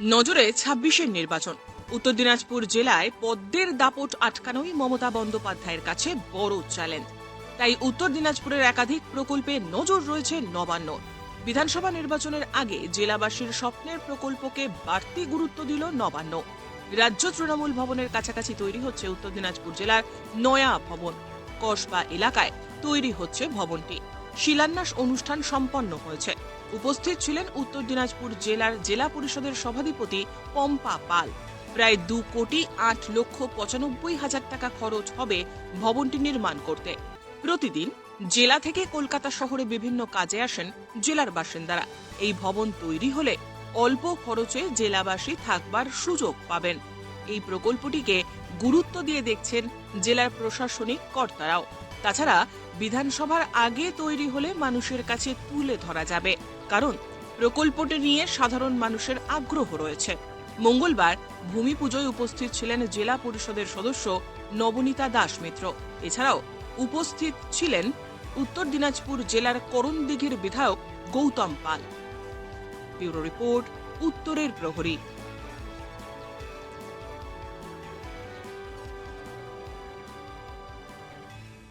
নজরে ২৬-এর নির্বাচন। উত্তর দিনাজপুর জেলায় পদ্মের দাপট আটকানোই মমতা বন্দ্যোপাধ্যায়ের কাছে বড় চ্যালেঞ্জ। তাই উত্তর দিনাজপুরের একাধিক প্রকল্পে নজর রয়েছে নবান্ন। বিধানসভা নির্বাচনের আগে জেলাবাসীর স্বপ্নের প্রকল্পকে বাড়তি গুরুত্ব দিল নবান্ন। রাজ্য তৃণমূল ভবনের কাছাকাছি তৈরি হচ্ছে উত্তর দিনাজপুর জেলার নয়া ভবন। কসবা এলাকায় তৈরি হচ্ছে ভবনটি। শিলান্যাস অনুষ্ঠান সম্পন্ন হয়েছে। উপস্থিত ছিলেন উত্তর দিনাজপুর জেলার জেলা পরিষদের সভাধিপতি পম্পা পাল। প্রায় 2,08,95,000 টাকা খরচ হবে ভবনটি নির্মাণ করতে। প্রতিদিন জেলা থেকে কলকাতা শহরে বিভিন্ন কাজে আসেন জেলার বাসিন্দারা। এই ভবন তৈরি হলে অল্প খরচে জেলাবাসী থাকবার সুযোগ পাবেন। এই প্রকল্পটিকে গুরুত্ব দিয়ে দেখছেন জেলার প্রশাসনিক কর্তারাও। তাছাড়া বিধানসভার আগে তৈরি হলে মানুষের কাছে তুলে ধরা যাবে, কারণ প্রকল্পটি নিয়ে সাধারণ মানুষের আগ্রহ রয়েছে। মঙ্গলবার ভূমি পুজোয় উপস্থিত ছিলেন জেলা পরিষদের সদস্য নবনীতা দাস মিত্র। এছাড়াও উপস্থিত ছিলেন উত্তর দিনাজপুর জেলার করণদিঘির বিধায়ক গৌতম পাল। ব্যুরো রিপোর্ট, উত্তরের প্রহরী।